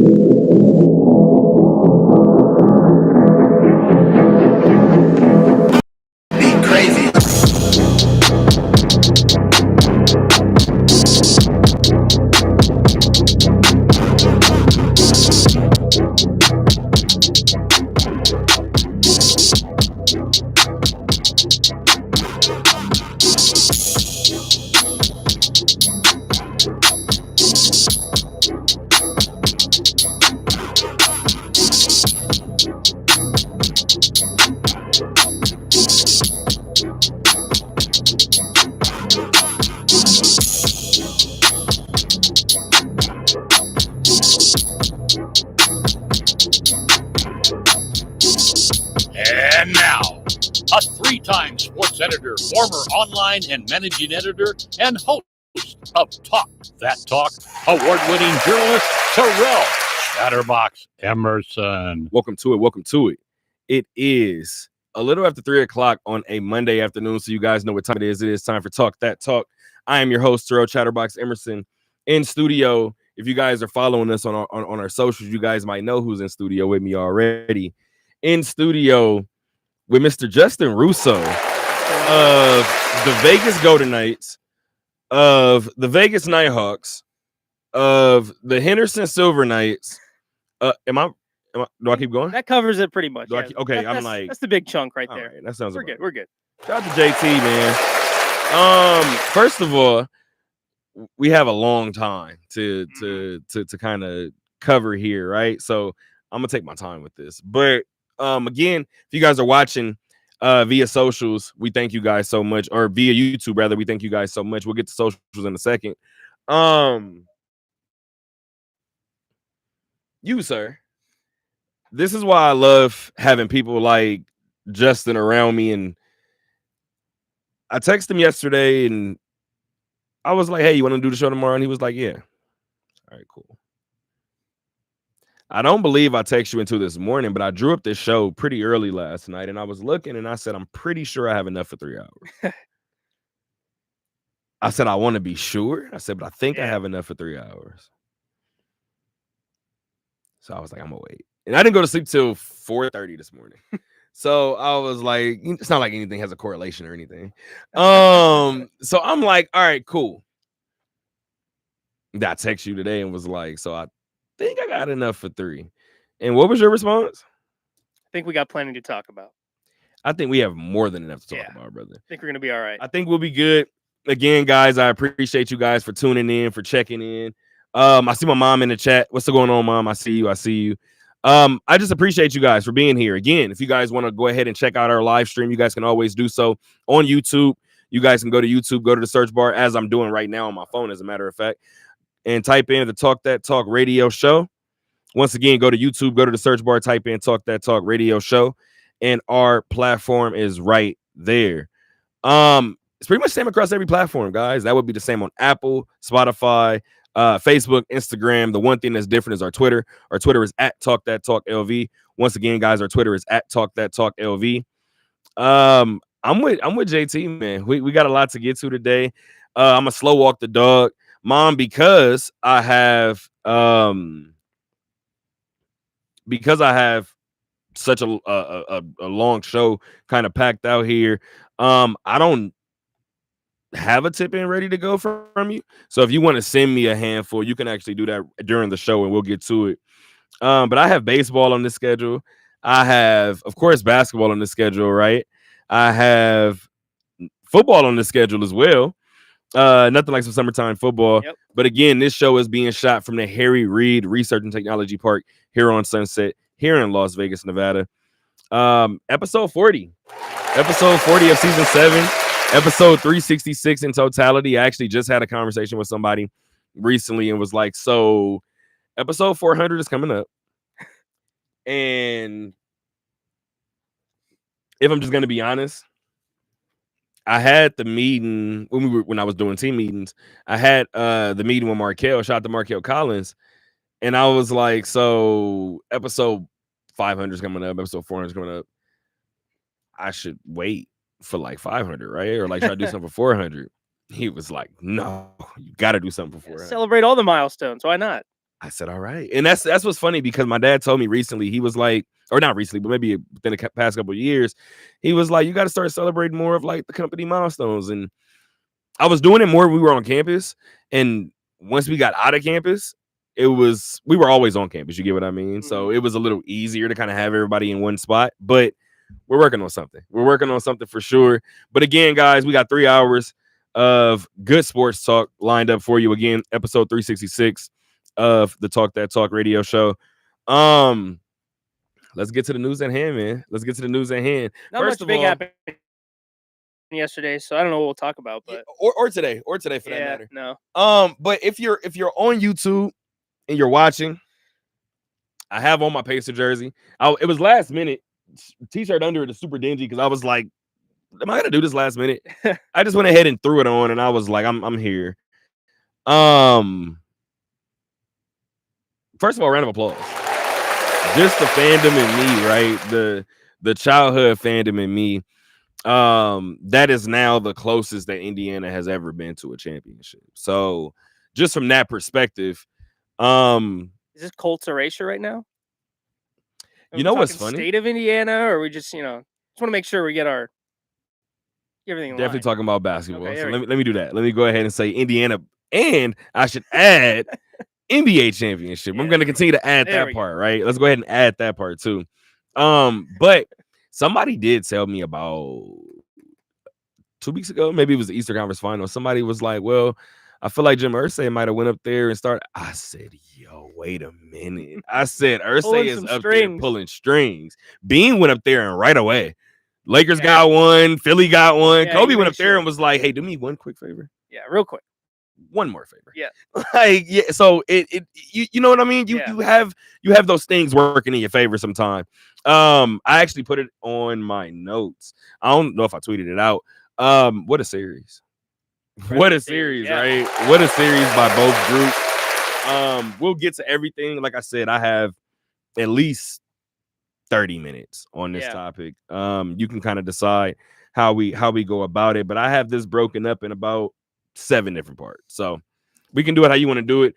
Be crazy. And now, a three-time sports editor, former online and managing editor, and host of Talk That Talk, award-winning journalist Terrell Chatterbox Emerson. Welcome to it. Welcome to it. It is a little after 3 o'clock on a Monday afternoon, so you guys know what time it is. It is time for Talk That Talk. I am your host, Terrell Chatterbox Emerson, in studio. If you guys are following us on our socials, you guys might know who's in studio with me already. In studio with Mr. Justin Russo of the Vegas Golden Knights, of the Vegas Nighthawks, of the Henderson Silver Knights. Do I keep going? That covers it pretty much. Okay, that's the big chunk right there. Right, that sounds We're good. We're good. Shout out to JT, man. First of all, we have a long time to kind of cover here, right? So I'm gonna take my time with this. But again, if you guys are watching via socials, we thank you guys so much, or via YouTube rather, we thank you guys so much. We'll get to socials in a second. You, sir. This is why I love having people like Justin around me. And I texted him yesterday and I was like, hey, you want to do the show tomorrow? And he was like, yeah. All right, cool. I don't believe I texted you into this morning, but I drew up this show pretty early last night. And I was looking and I said, I'm pretty sure I have enough for 3 hours. I said, I want to be sure. I said, but I think I have enough for 3 hours. So I was like, I'm going to wait. And I didn't go to sleep till 4:30 this morning. So I was like, it's not like anything has a correlation or anything. So I'm like, all right, cool. I text you today and was like, so I think I got enough for 3. And what was your response? I think we got plenty to talk about. I think we have more than enough to talk about, brother. I think we're going to be all right. I think we'll be good. Again, guys, I appreciate you guys for tuning in, for checking in. I see my mom in the chat. What's going on, Mom? I see you. I just appreciate you guys for being here. Again, if you guys want to go ahead and check out our live stream, you guys can always do so on YouTube. You guys can go to YouTube, go to the search bar, as I'm doing right now on my phone, as a matter of fact, and type in the Talk That Talk radio show. Once again, go to YouTube, go to the search bar, type in Talk That Talk radio show, and our platform is right there. It's pretty much the same across every platform, guys. That would be the same on Apple, Spotify, Facebook, Instagram. The one thing that's different is our Twitter. Our Twitter is at Talk That Talk LV. Once again, guys, our Twitter is at Talk That Talk LV. I'm with JT, man. We got a lot to get to today. I'm gonna slow walk the dog, Mom, because I have such a long show kind of packed out here. I don't have a tip in ready to go from you. So if you want to send me a handful, you can actually do that during the show and we'll get to it. But I have baseball on the schedule. I have, of course, basketball on the schedule, right? I have football on the schedule as well. Nothing like some summertime football. Yep. But again, this show is being shot from the Harry Reid Research and Technology Park here on Sunset, here in Las Vegas, Nevada. Episode 40 of season 7. Episode 366 in totality. I actually just had a conversation with somebody recently and was like, so episode 400 is coming up. And if I'm just going to be honest, I had the meeting when I was doing team meetings. I had the meeting with Markel. Shout out to Markel Collins. And I was like, so episode 500 is coming up. Episode 400 is coming up. I should wait for like 500, right? Or like try to do something for 400. He was like, no, you got to do something for 400. Celebrate all the milestones. Why not? I said, all right. And that's what's funny because my dad told me recently, he was like, or not recently, but maybe within the past couple of years, he was like, you got to start celebrating more of like the company milestones. And I was doing it more when we were on campus. And once we got out of campus, we were always on campus. You get what I mean? So it was a little easier to kind of have everybody in one spot, but we're working on something. We're working on something for sure. But again, guys, we got 3 hours of good sports talk lined up for you. Again, episode 366 of the Talk That Talk radio show. Let's get to the news at hand, man. Let's get to the news at hand. Not First much of big all, happened yesterday, so I don't know what we'll talk about, but or today for that matter. No. But if you're on YouTube and you're watching, I have on my Pacer jersey. It was last minute. T-shirt under it is super dingy because I was like, am I gonna do this last minute? I just went ahead and threw it on, and I was like, I'm here. First of all, round of applause. Just the fandom in me, right? The childhood fandom in me. That is now the closest that Indiana has ever been to a championship. So just from that perspective, is this Colts erasure right now? You know what's funny? State of Indiana, or we just want to make sure we get everything. Definitely talking about basketball. Okay, so let me do that. Let me go ahead and say Indiana, and I should add NBA championship. I'm going to continue to add that part, right? Let's go ahead and add that part too. But somebody did tell me about 2 weeks ago, maybe it was the Easter Conference Final. Somebody was like, well, I feel like Jim Irsay might have went up there and started. I said, yo, wait a minute. I said, Irsay is up there pulling strings. Bean went up there and right away. Lakers got one. Philly got one. Kobe went up there and was like, hey, do me one quick favor. Yeah, real quick. One more favor. Yeah. Like, yeah. So you know what I mean? You have those things working in your favor sometime. I actually put it on my notes. I don't know if I tweeted it out. What a series. What a series, right? What a series by both groups. We'll get to everything. Like I said, I have at least 30 minutes on this topic. You can kind of decide how we go about it, but I have this broken up in about 7 different parts. So we can do it how you want to do it.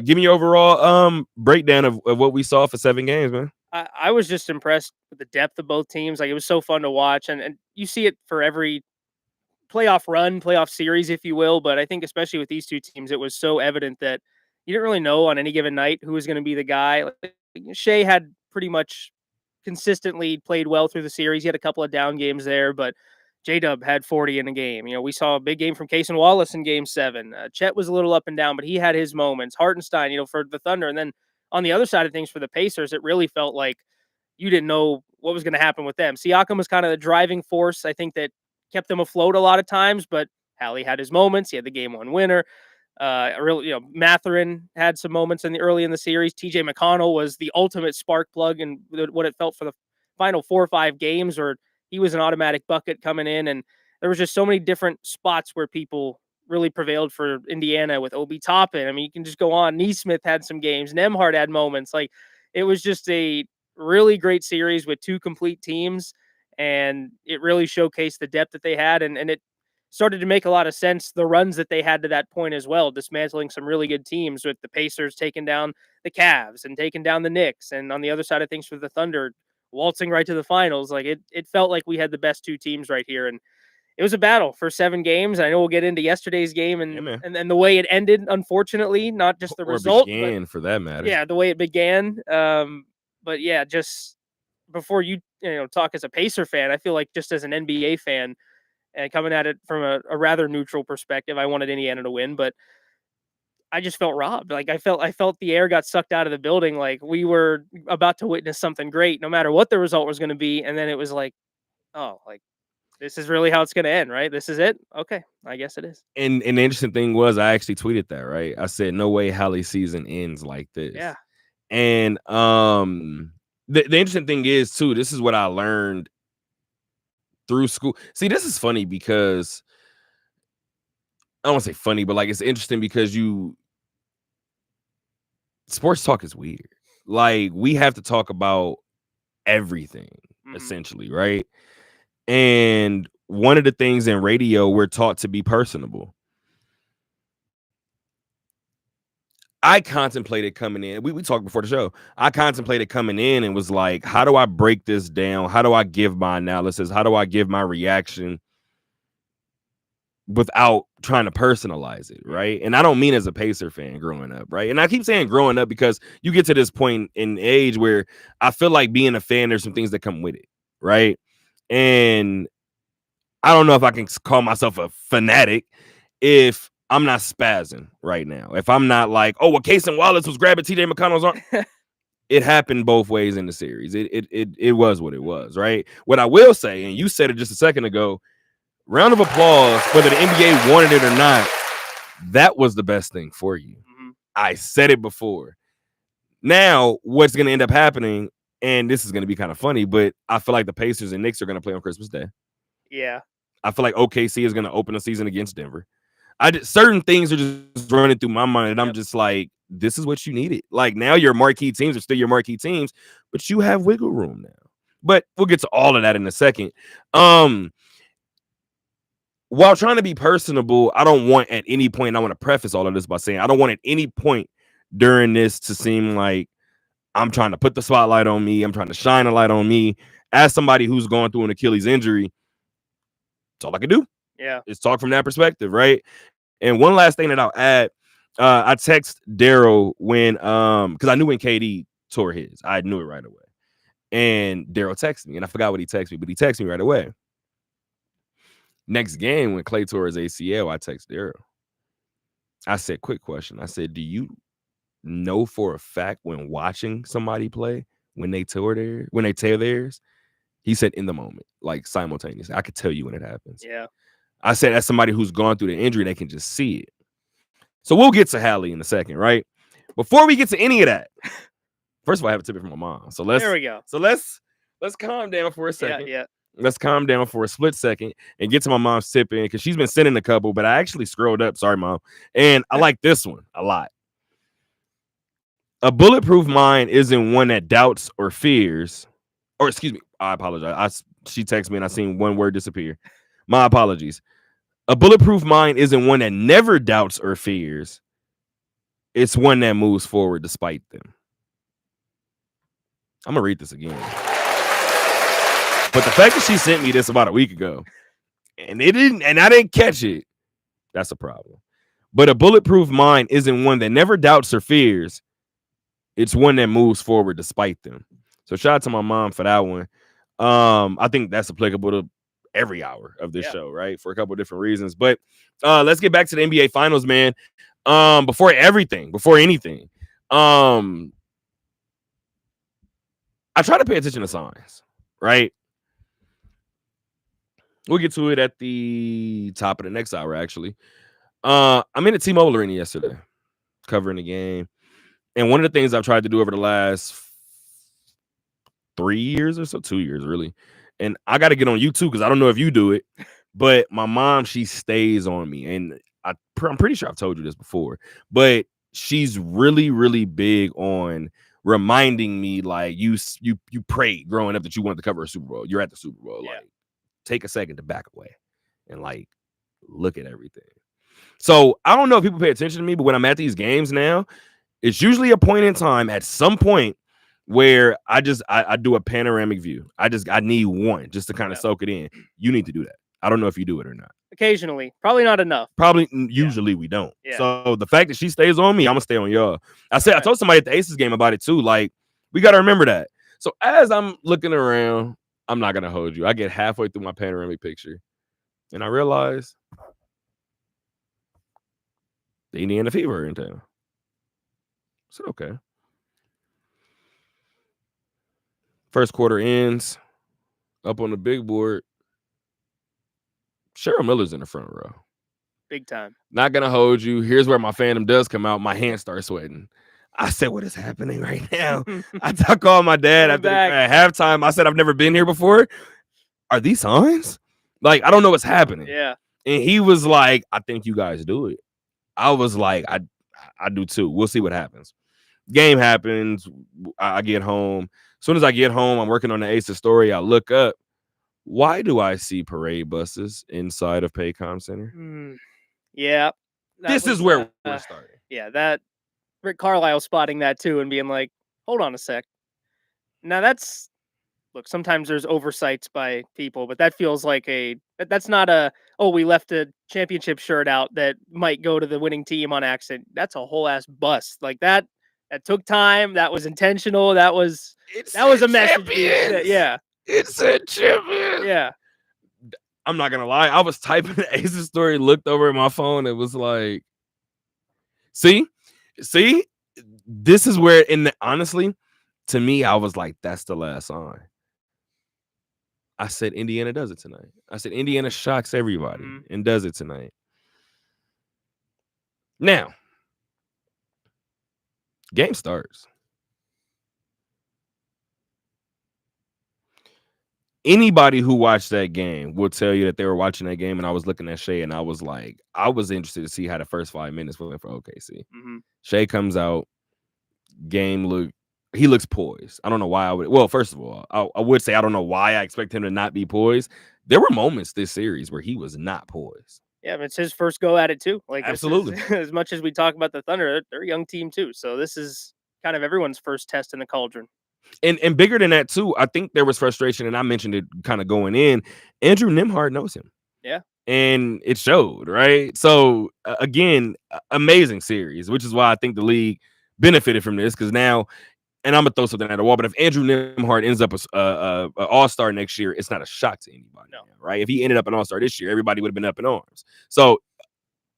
Give me your overall breakdown of what we saw for 7 games, man. I was just impressed with the depth of both teams. Like, it was so fun to watch, and you see it for every playoff series, if you will. But I think especially with these two teams, it was so evident that you didn't really know on any given night who was going to be the guy. Like, Shea had pretty much consistently played well through the series. He had a couple of down games there, but J-Dub had 40 in a game. We saw a big game from Cason Wallace in Game 7. Chet was a little up and down, but he had his moments. Hartenstein, for the Thunder. And then on the other side of things for the Pacers, it really felt like you didn't know what was going to happen with them. Siakam was kind of the driving force, I think, that kept them afloat a lot of times, but Hallie had his moments. He had the Game 1 winner. Mathurin had some moments early in the series. TJ McConnell was the ultimate spark plug, and what it felt for the final 4 or 5 games, or he was an automatic bucket coming in. And there was just so many different spots where people really prevailed for Indiana with Obi Toppin. I mean, you can just go on. Neesmith had some games. Nembhard had moments. Like, it was just a really great series with 2 complete teams, and it really showcased the depth that they had. And it started to make a lot of sense, the runs that they had to that point as well, dismantling some really good teams, with the Pacers taking down the Cavs and taking down the Knicks. And on the other side of things for the Thunder, waltzing right to the finals. Like, it felt like we had the best 2 teams right here. And it was a battle for 7 games. I know we'll get into yesterday's game and the way it ended, unfortunately, not just the result. Began, for that matter. Yeah, the way it began. But yeah, just before you talk as a Pacer fan, I feel like just as an NBA fan and coming at it from a rather neutral perspective, I wanted Indiana to win, but I just felt robbed. Like, I felt the air got sucked out of the building. Like, we were about to witness something great, no matter what the result was going to be. And then it was like, oh, like, this is really how it's going to end, right? This is it. Okay, I guess it is. And the interesting thing was, I actually tweeted that, right? I said, no way Hallie's season ends like this. Yeah. And the interesting thing is too, this is what I learned through school. See, this is funny because I don't want to say funny, but like, it's interesting because sports talk is weird. Like, we have to talk about everything, essentially, right? And one of the things in radio, we're taught to be personable. I contemplated coming in. We talked before the show. I contemplated coming in and was like, how do I break this down? How do I give my analysis? How do I give my reaction without trying to personalize it, right? And I don't mean as a Pacer fan growing up, right? And I keep saying growing up because you get to this point in age where I feel like being a fan, there's some things that come with it, right? And I don't know if I can call myself a fanatic if I'm not spazzing right now. If I'm not like, oh, well, Casey Wallace was grabbing TJ McConnell's arm. It happened both ways in the series. It was what it was, right? What I will say, and you said it just a second ago, round of applause, whether the NBA wanted it or not, that was the best thing for you. Mm-hmm. I said it before. Now, what's going to end up happening, and this is going to be kind of funny, but I feel like the Pacers and Knicks are going to play on Christmas Day. Yeah. I feel like OKC is going to open the season against Denver. Certain things are just running through my mind, and I'm just like, this is what you needed. Like, now your marquee teams are still your marquee teams, but you have wiggle room now. But we'll get to all of that in a second. While trying to be personable, I don't want at any point, and I want to preface all of this by saying I don't want at any point during this to seem like I'm trying to put the spotlight on me. I'm trying to shine a light on me. As somebody who's going through an Achilles injury, that's all I can do. Yeah. Is talk from that perspective, right? And one last thing that I'll add, I text Daryl when because I knew when KD tore his. I knew it right away. And Daryl texted me, and I forgot what he texted me, but he texted me right away. Next game, when Klay tore his ACL, I text Daryl. I said, quick question. I said, do you know for a fact when watching somebody play when they tear theirs? He said, in the moment, like simultaneously. I could tell you when it happens. Yeah. I said, as somebody who's gone through the injury, they can just see it. So we'll get to Hallie in a second, right? Before we get to any of that, first of all, I have a tip from my mom. So There we go. So let's calm down for a second. Yeah. Let's calm down for a split second and get to my mom's tip in because she's been sending a couple, but I actually scrolled up. Sorry, Mom. And I like this one a lot. A bulletproof mind isn't one that doubts or fears. Or excuse me, I apologize. She texted me and I seen one word disappear. My apologies. A bulletproof mind isn't one that never doubts or fears. It's one that moves forward despite them. I'm gonna read this again. But the fact that she sent me this about a week ago and I didn't catch it, that's a problem. But a bulletproof mind isn't one that never doubts or fears. It's one that moves forward despite them. So shout out to my mom for that one. I think that's applicable to every hour of this show, right? For a couple of different reasons. But let's get back to the NBA Finals, man. Before anything, I try to pay attention to signs, right? We'll get to it at the top of the next hour, actually. I'm in the T-Mobile Arena yesterday, covering the game. And one of the things I've tried to do over the last 3 years or so, 2 years, really. And I got to get on YouTube because I don't know if you do it, but my mom, she stays on me. And I'm pretty sure I've told you this before, but she's really, really big on reminding me, like, you prayed growing up that you wanted to cover a Super Bowl. You're at the Super Bowl. Yeah. Like, take a second to back away and, like, look at everything. So I don't know if people pay attention to me, but when I'm at these games now, it's usually a point in time at some point where I do a panoramic view. I need one just to kind of soak it in. You need to do that. I don't know if you do it or not. Occasionally, probably not enough. Usually we don't. Yeah. So the fact that she stays on me, I'm gonna stay on y'all. I told somebody at the Aces game about it too. Like, we gotta remember that. So as I'm looking around, I'm not gonna hold you. I get halfway through my panoramic picture, and I realize the Indiana Fever are in town. I said, okay. First quarter ends. Up on the big board, Cheryl Miller's in the front row. Big time. Not gonna hold you. Here's where my fandom does come out. My hands start sweating. I said, what is happening right now? I called my dad at halftime. I said, I've never been here before. Are these signs? Like, I don't know what's happening. Yeah. And he was like, I think you guys do it. I was like, I do too. We'll see what happens. Game happens. I get home. As soon as I get home, I'm working on the Aces story. I look up. Why do I see parade buses inside of Paycom Center? Yeah. This is where we're starting. Yeah, that Rick Carlisle spotting that too and being like, hold on a sec. Now look, sometimes there's oversights by people, but that feels like that's not we left a championship shirt out that might go to the winning team on accident. That's a whole ass bust. Like that took time. That was intentional. That was a message. Yeah. It's a champion. Yeah. I'm not gonna lie. I was typing the Aces story, looked over at my phone, it was like, see, this is where honestly, to me, I was like, that's the last sign. I said Indiana does it tonight. I said Indiana shocks everybody and does it tonight. Now, game starts. Anybody who watched that game will tell you that they were watching that game, and I was looking at Shea, and I was like, I was interested to see how the first 5 minutes went for OKC. Shea comes out, he looks poised. I don't know why I would. Well, first of all, I would say I don't know why I expect him to not be poised. There were moments this series where he was not poised. Yeah, but it's his first go at it too. Like absolutely, as much as we talk about the Thunder, they're a young team too. So this is kind of everyone's first test in the cauldron. And bigger than that too, I think there was frustration, and I mentioned it kind of going in. Andrew Nembhard knows him. Yeah. And it showed, right? So again, amazing series, which is why I think the league benefited from this, because now, and I'm gonna throw something at the wall, but if Andrew Nembhard ends up a all-star next year, it's not a shock to anybody, right? If he ended up an all-star this year, everybody would have been up in arms. So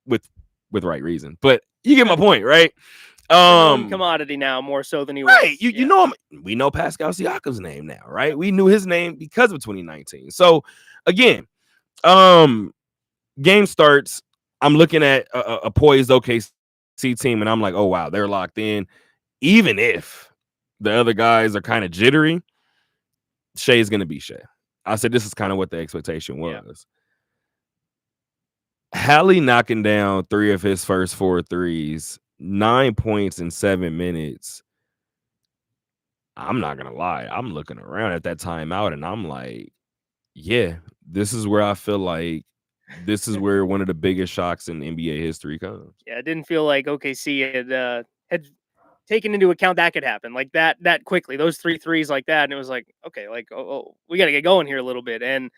with right reason, but you get my point, right? Commodity now more so than he was. Right. You know him. We know Pascal Siakam's name now, right? We knew his name because of 2019. So again, game starts. I'm looking at a poised OKC team, and I'm like, oh wow, they're locked in. Even if the other guys are kind of jittery, Shea's gonna be Shea. I said this is kind of what the expectation was. Yeah. Hallie knocking down 3 of his first 4 threes. 9 points in 7 minutes. I'm not gonna lie. I'm looking around at that timeout, and I'm like, yeah, this is where I feel like this is where one of the biggest shocks in NBA history comes. Yeah, it didn't feel like OKC had taken into account that could happen like that quickly. Those 3 threes like that, and it was like, okay, like we got to get going here a little bit, and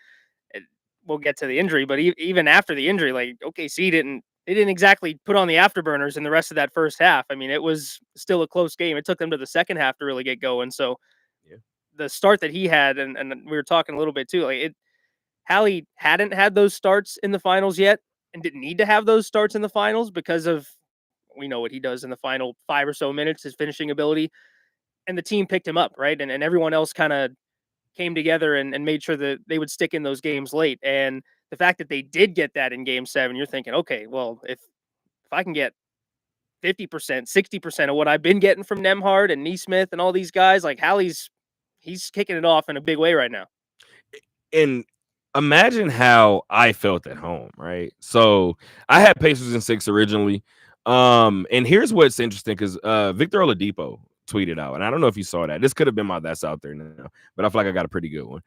we'll get to the injury. But even after the injury, like OKC didn't exactly put on the afterburners in the rest of that first half. I mean, it was still a close game. It took them to the second half to really get going. So the start that he had, and we were talking a little bit too, like Hallie hadn't had those starts in the finals yet and didn't need to have those starts in the finals because of, we know what he does in the final 5 or so minutes, his finishing ability, and the team picked him up, right? And everyone else kind of came together and made sure that they would stick in those games late. And the fact that they did get that in game 7, you're thinking, okay, well, if I can get 50%, 60% of what I've been getting from Nembhard and Nesmith and all these guys, like Hallie's kicking it off in a big way right now. And imagine how I felt at home, right? So I had Pacers in 6 originally. And here's what's interesting, because Victor Oladipo tweeted out, and I don't know if you saw that. This could have been my that's out there now, but I feel like I got a pretty good one.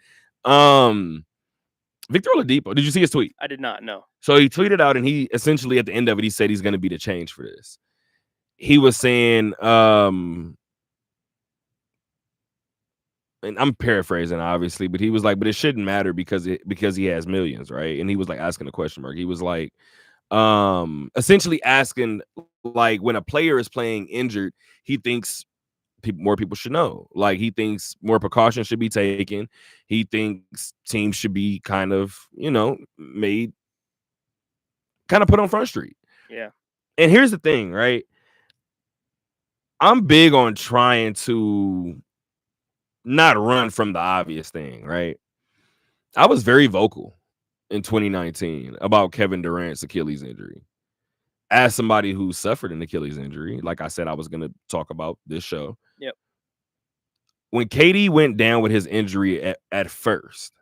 Victor Oladipo, did you see his tweet? I did not, no. So he tweeted out, and he essentially at the end of it, he said he's going to be the change for this. He was saying, and I'm paraphrasing obviously, but he was like, but it shouldn't matter because he has millions, right? And he was like asking a question mark. He was like, essentially asking, like, when a player is playing injured, he thinks more people should know. Like, he thinks more precautions should be taken. He thinks teams should be kind of, made kind of put on Front Street. Yeah. And here's the thing, right? I'm big on trying to not run from the obvious thing, right? I was very vocal in 2019 about Kevin Durant's Achilles injury. As somebody who suffered an Achilles injury, like I said, I was going to talk about this show. Yep. When KD went down with his injury at first,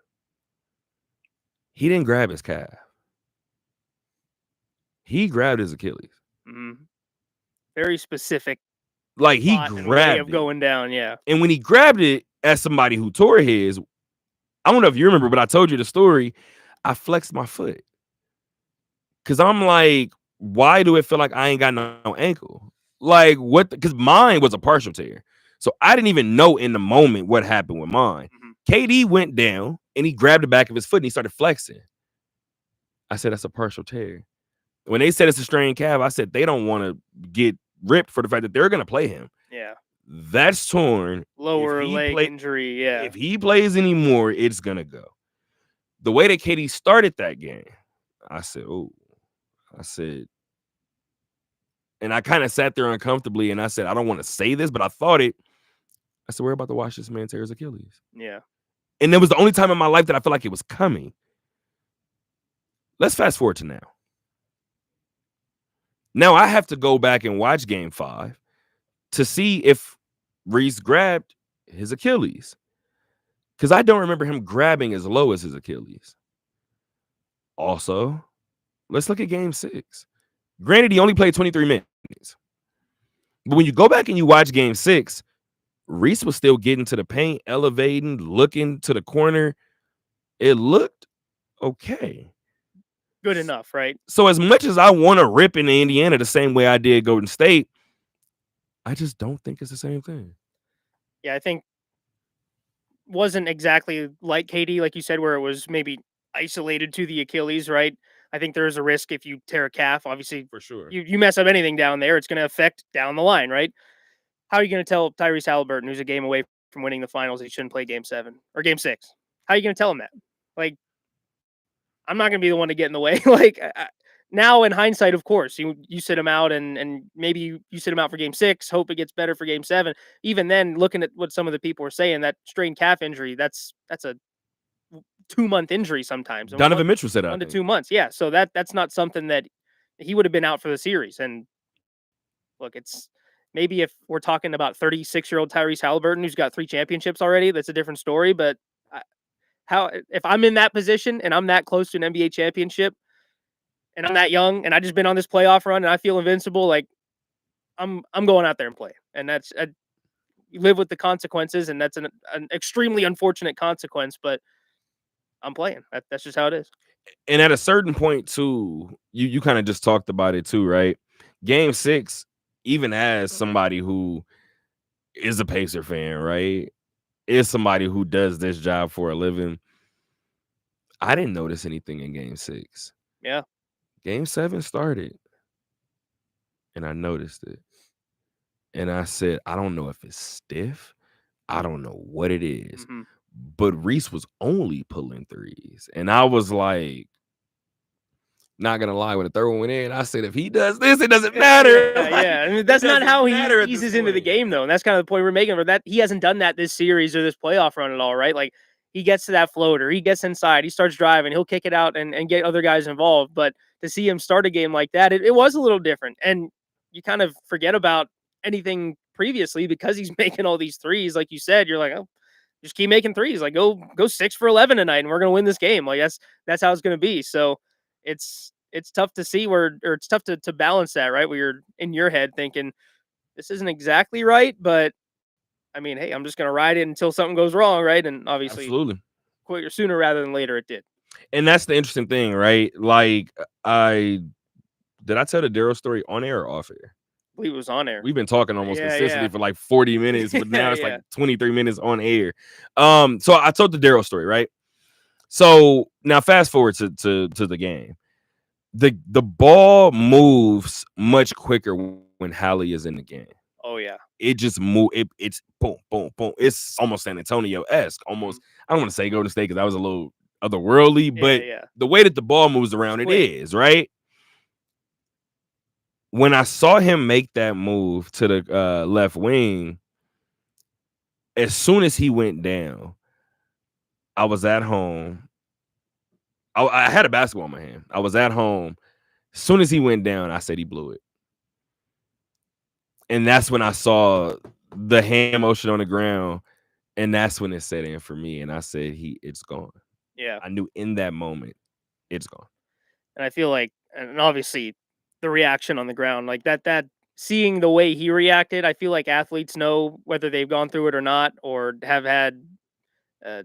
he didn't grab his calf. He grabbed his Achilles. Mm-hmm. Very specific. Like, he grabbed of going down, yeah. And when he grabbed it, as somebody who tore his, I don't know if you remember, but I told you the story. I flexed my foot. Because I'm like, why do it feel like I ain't got no ankle? like what? Because mine was a partial tear, so I didn't even know in the moment what happened with mine. KD went down and he grabbed the back of his foot and he started flexing. I said that's a partial tear. When they said it's a strained calf, I said they don't want to get ripped for the fact that they're going to play him. Yeah. That's torn. Lower leg injury. Yeah. If he plays anymore, it's going to go. The way that KD started that game, I said, oh, and I kind of sat there uncomfortably and I said, I don't want to say this, but I thought it. I said, we're about to watch this man tear his Achilles. Yeah. And it was the only time in my life that I felt like it was coming. Let's fast forward to now. Now I have to go back and watch game 5 to see if Reese grabbed his Achilles. Because I don't remember him grabbing as low as his Achilles. Also, let's look at game 6. Granted, he only played 23 minutes. But when you go back and you watch game 6, Reese was still getting to the paint, elevating, looking to the corner. It looked okay. Good enough, right? So as much as I want to rip into Indiana the same way I did Golden State, I just don't think it's the same thing. Yeah, I think wasn't exactly like KD, like you said, where it was maybe isolated to the Achilles, right? I think there's a risk if you tear a calf. Obviously, For sure. you mess up anything down there, it's going to affect down the line, right? How are you going to tell Tyrese Halliburton, who's a game away from winning the finals, he shouldn't play game 7 or game 6? How are you going to tell him that? Like, I'm not going to be the one to get in the way. Like, now in hindsight, of course, you sit him out and maybe you sit him out for game 6, hope it gets better for game 7. Even then, looking at what some of the people were saying, that strained calf injury, that's a 2-month injury sometimes. Donovan Mitchell said that. 1 to 2 months. Yeah. So that's not something that he would have been out for the series. And look, it's maybe if we're talking about 36-year-old Tyrese Halliburton, who's got 3 championships already, that's a different story. But if I'm in that position and I'm that close to an NBA championship and I'm that young and I just been on this playoff run and I feel invincible, like I'm going out there and play. And that's you live with the consequences, and that's an extremely unfortunate consequence, but I'm playing. That's just how it is. And at a certain point too, you kind of just talked about it too, right? Game 6, even as somebody who is a Pacer fan, right? Is somebody who does this job for a living. I didn't notice anything in game 6. Yeah. Game 7 started and I noticed it. And I said, I don't know if it's stiff. I don't know what it is. Mm-hmm. But Reese was only pulling threes. And I was like, not gonna lie, when the third one went in, I said, if he does this, it doesn't matter. Yeah. I mean, that's not how he eases into the game, though. And that's kind of the point we're making. That he hasn't done that this series or this playoff run at all, right? Like, he gets to that floater, he gets inside, he starts driving, he'll kick it out and get other guys involved. But to see him start a game like that, it was a little different. And you kind of forget about anything previously because he's making all these threes. Like you said, you're like, oh, just keep making threes. Like, go 6 for 11 tonight, and we're gonna win this game. Like, that's how it's gonna be. So it's tough to see or it's tough to balance that, right? Where you're in your head thinking this isn't exactly right, but I mean, hey, I'm just gonna ride it until something goes wrong, right? And obviously, absolutely, quicker, sooner rather than later, it did. And that's the interesting thing, right? Like, I tell the Daryl story on air or off air? I believe it was on air. We've been talking almost consistently for like 40 minutes, but now it's like 23 minutes on air. So I told the Daryl story, right? So now fast forward to the game. The ball moves much quicker when Hallie is in the game. Oh yeah. It just move. It's boom, boom, boom. It's almost San Antonio-esque. Almost. I don't want to say Golden State because that was a little otherworldly, but the way that the ball moves around, it is right. When I saw him make that move to the left wing, as soon as he went down, I was at home. I had a basketball in my hand. I was at home. As soon as he went down, I said he blew it. And that's when I saw the hand motion on the ground. And that's when it set in for me. And I said, it's gone. Yeah. I knew in that moment, it's gone. And I feel like, and obviously the reaction on the ground, like that seeing the way he reacted, I feel like athletes know whether they've gone through it or not, or have had,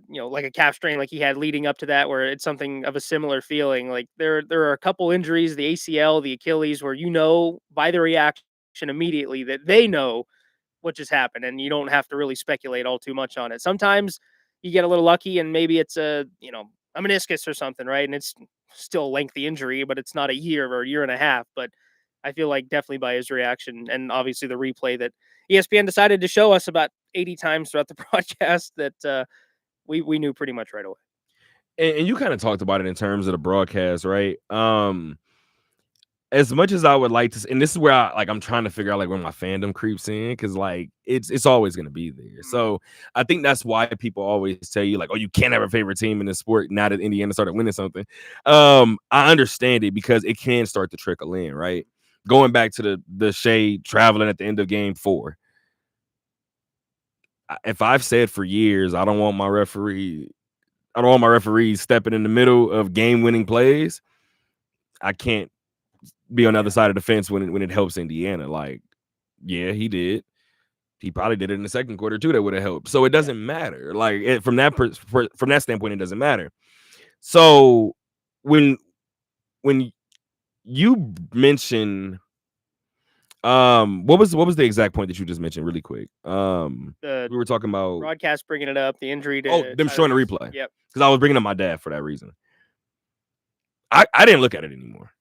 like a calf strain like he had leading up to that, where it's something of a similar feeling. Like there are a couple injuries, the ACL, the Achilles, where by the reaction immediately that they know what just happened, and you don't have to really speculate all too much on it. Sometimes you get a little lucky, and maybe it's a meniscus or something, right? And it's still a lengthy injury, but it's not a year or a year and a half. But I feel like definitely by his reaction and obviously the replay that ESPN decided to show us about 80 times throughout the broadcast that we knew pretty much right away. And you kind of talked about it in terms of the broadcast, right? As much as I would like to, and this is where I'm trying to figure out like where my fandom creeps in, because like it's always gonna be there. So I think that's why people always tell you like, oh, you can't have a favorite team in this sport now that Indiana started winning something. I understand it because it can start to trickle in, right? Going back to the shade traveling at the end of game 4. If I've said for years I don't want my referees stepping in the middle of game-winning plays, I can't be on the other side of the fence when it helps Indiana. Like, yeah, he did. He probably did it in the second quarter too. That would have helped. So it doesn't matter. Like from that standpoint, it doesn't matter. So when you mention what was the exact point that you just mentioned really quick? We were talking about broadcast bringing it up, the injury to them showing the replay. Yep. Because I was bringing up my dad for that reason. I didn't look at it anymore.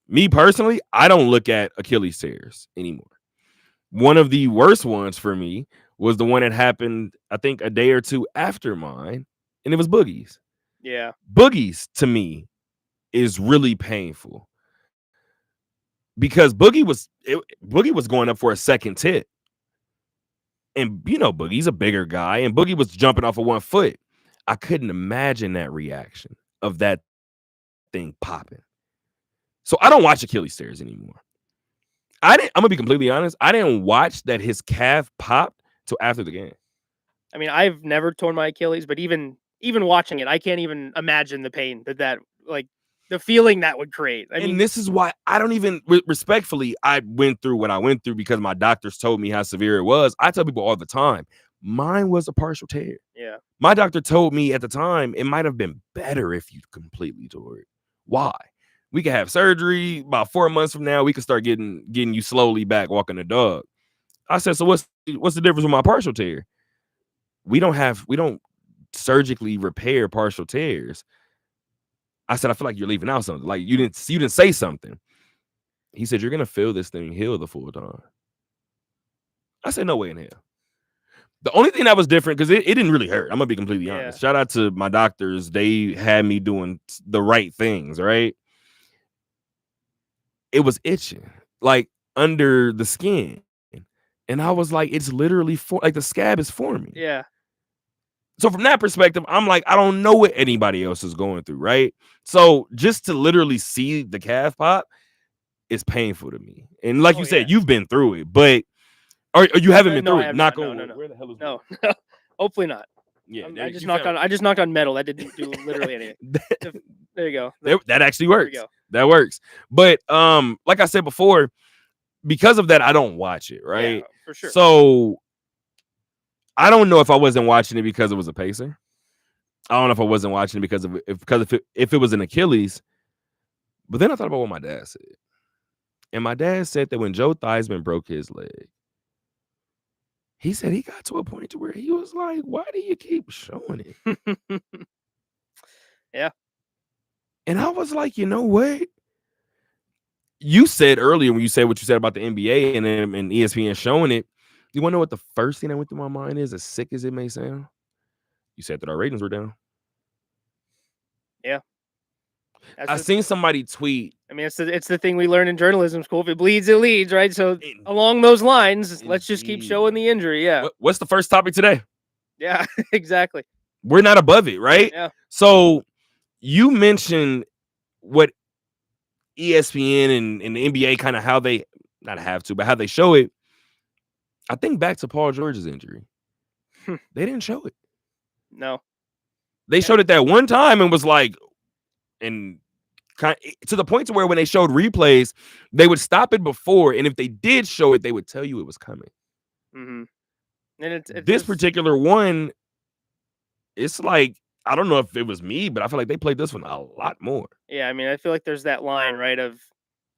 Me personally, I don't look at Achilles tears anymore. One of the worst ones for me was the one that happened, I think, a day or two after mine, and it was Boogie's. Yeah. Boogie's, to me, is really painful. Because Boogie was going up for a second tip. And, Boogie's a bigger guy, and Boogie was jumping off of 1 foot. I couldn't imagine that reaction of that thing popping. So I don't watch Achilles tears anymore. I'm gonna be completely honest. I didn't watch that his calf popped till after the game. I mean, I've never torn my Achilles, but even watching it, I can't even imagine the pain that like the feeling that would create. I mean, this is why I don't even respectfully. I went through what I went through because my doctors told me how severe it was. I tell people all the time, mine was a partial tear. Yeah. My doctor told me at the time it might have been better if you completely tore it. Why? We could have surgery about 4 months from now. We could start getting you slowly back walking the dog. I said, so what's the difference with my partial tear? We don't surgically repair partial tears. I said, I feel like you're leaving out something. Like you didn't say something. He said, you're gonna feel this thing heal the full time. I said, no way in hell. The only thing that was different, because it didn't really hurt. I'm gonna be completely honest. Shout out to my doctors. They had me doing the right things, right? It was itching, like under the skin. And I was like, it's literally like the scab is forming. Yeah. So from that perspective, I'm like, I don't know what anybody else is going through, right? So just to literally see the calf pop is painful to me. And like you said, you've been through it, but or you haven't been through it. Knock on wood. Where the hell is no. Hopefully not. Yeah, I just knocked on metal. That didn't do literally anything. There you go. That actually works. That works. But like I said before, because of that, I don't watch it, right? Yeah, for sure. So I don't know if I wasn't watching it because it was a pacer. I don't know if I wasn't watching it because if it was an Achilles. But then I thought about what my dad said. And my dad said that when Joe Theismann broke his leg, he said he got to a point to where he was like, why do you keep showing it? Yeah. And I was like, you know what? You said earlier when you said what you said about the NBA and ESPN showing it, you want to know what the first thing that went through my mind is, as sick as it may sound? You said that our ratings were down. Yeah. I seen somebody tweet. I mean, it's the thing we learn in journalism school. If it bleeds, it leads, right? So along those lines, let's just keep showing the injury. Yeah. What's the first topic today? Yeah, exactly. We're not above it, right? Yeah. So you mentioned what ESPN and the NBA kind of how they not have to, but how they show it. I think back to Paul George's injury. They didn't show it. No. They showed it that one time and was like, and kind of, to the point to where when they showed replays, they would stop it before, and if they did show it, they would tell you it was coming. Mm-hmm. And this particular one, it's like, I don't know if it was me, but I feel like they played this one a lot more. Yeah, I mean, I feel like there's that line, right, of,